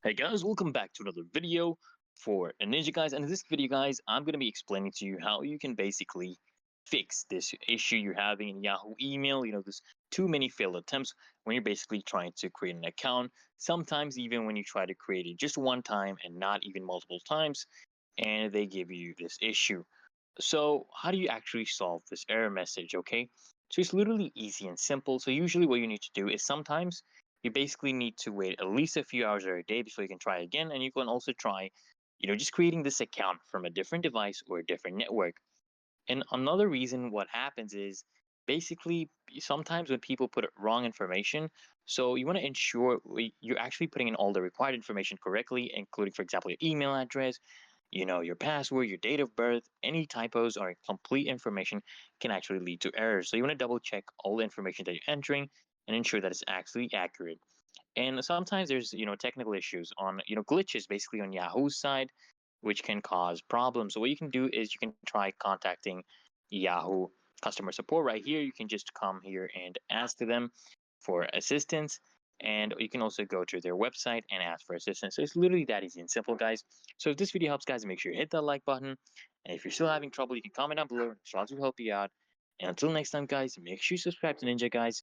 Hey guys, welcome back to another video for a Ninja guys. And in this video guys, I'm going to be explaining to you how you can basically fix this issue you're having in Yahoo email. There's too many failed attempts when you're basically trying to create an account. Sometimes even when you try to create it just one time and not even multiple times, and they give you this issue. So how do you actually solve this error message? Okay, so it's literally easy and simple. So usually what you need to do is sometimes you basically need to wait at least a few hours or a day before you can try again. And you can also try, just creating this account from a different device or a different network. And another reason what happens is basically sometimes when people put wrong information, so you want to ensure you're actually putting in all the required information correctly, including, for example, your email address, your password, your date of birth. Any typos or incomplete information can actually lead to errors. So you want to double check all the information that you're entering and ensure that it's actually accurate. And sometimes there's, technical issues on, glitches basically on Yahoo's side, which can cause problems. So what you can do is you can try contacting Yahoo customer support right here. You can just come here and ask them for assistance. And you can also go to their website and ask for assistance. So it's literally that easy and simple, guys. So if this video helps, guys, make sure you hit that like button. And if you're still having trouble, you can comment down below. I'll try to help you out. And until next time, guys, make sure you subscribe to Ninja, guys.